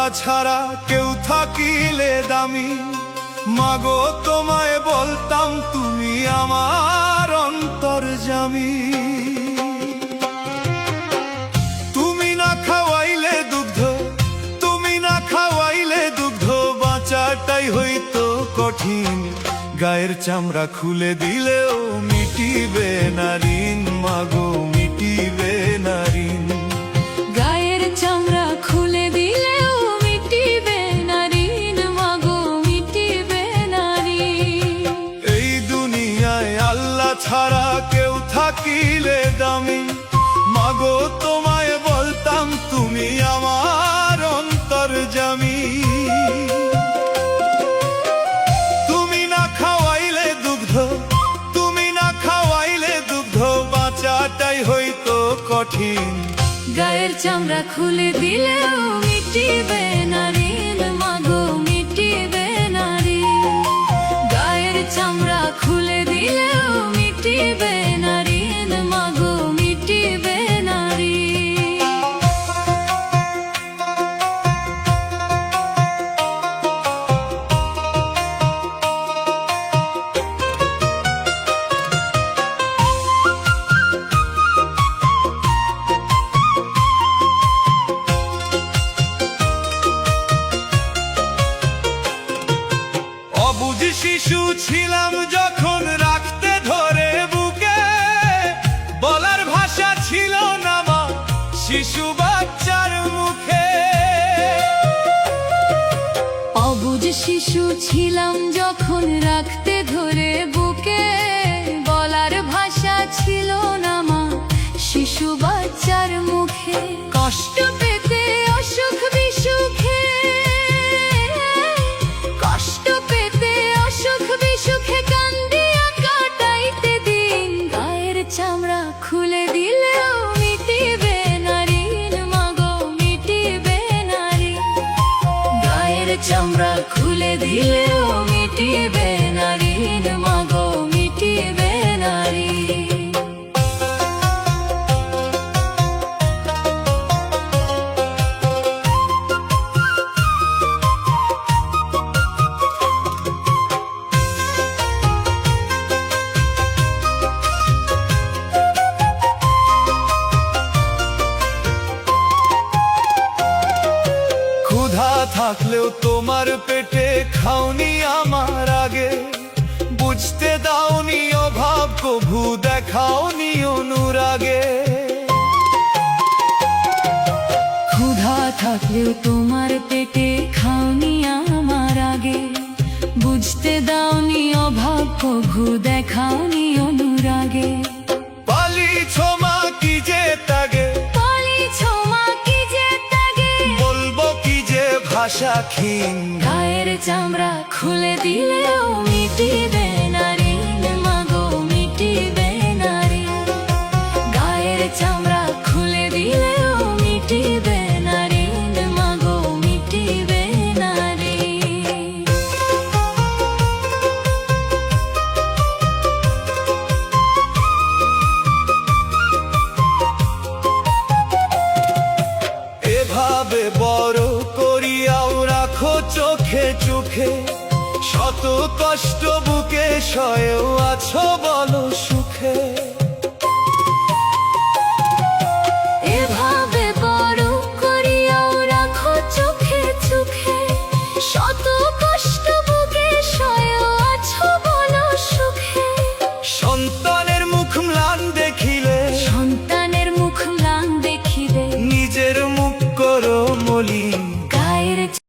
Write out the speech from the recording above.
আল্লাহ ছাড়া কেউ থাকিলে দামি, মাগো তোমায় বলতাম তুমি আমার অন্তর্যামী। তুমি না খাওয়াইলে দুগ্ধ, তুমি না খাওয়াইলে দুগ্ধ, বাঁচাটাই হইতো কঠিন। গায়ের চামড়া খুলে দিলেও মিটিবে না ঋণ, মাগো মিটিবে না ঋণ। গায়ের চামড়া খুলে দিলেও মিটিবে না ঋণ, মাগো মিটিবে না ঋণ। এই দুনিয়ায় আল্লাহ ছাড়া কেউ থাকিলে দামি, মাগো তোমায় বলতাম তুমি আমার অন্তর্যামী। তুমি না খাওয়াইলে দুগ্ধ, তুমি না খাওয়াইলে দুগ্ধ, বাঁচাটাই হইতো কঠিন। গায়ের চামড়া খুলে দিলেও মিটিবে না ঋণ, মাগো মিটিবে না ঋণ। গায়ের চামড়া খুলে দিলেও মিটিবে না ঋণ, মাগো মিটিবে না ঋণ। অবুঝ শিশু ছিলাম যখন রাখতে ধরে বুকে, বলার ভাষা ছিল না মা শিশু বাচ্চার মুখে। অবুঝ শিশু ছিলাম যখন রাখতে ধরে বুকে, বলার ভাষা ছিল না মা শিশু বাচ্চার মুখে। কষ্ট পেতে অসুখ বিসুখে, কষ্ট পেতে অসুখ বিসুখে কান্দিয়া কাটাইতে দিন। গায়ের চামড়া খুলে দিলেও মিটিবে না ঋণ, মাগো মিটিবে না ঋণ। গায়ের চামড়া খুলে দিলেও মিটিবে না ঋণ, মাগো মিটিবে না ঋণ। ক্ষুধা থাকলেও তোমার পেটে খাওনি আমার আগে, বুঝতে দাওনি অভাব কভু দেখাওনি অনুরাগে। ক্ষুধা থাকলেও তোমার পেটে খাওনি আমার আগে, বুঝতে দাওনি অভাব কভু দেখাওনি অনুরাগে। পালিছ মা কি যে তাগে, পালিছ মা কি যে তাগে, বলবো কি যে ভাষা ক্ষীণ। গায়ের চামড়া খুলে দিলেও মিটিবে না ঋণ, মাগো মিটিবে না ঋণ। গায়ের চামড়া খুলে দিলেও মিটিবে না ঋণ, মাগো মিটিবে না ঋণ। এভাবে বড় করিয়াও রাখো চোখে চোখে, শত কষ্ট বুকে সয়েও আছো বলো সুখে।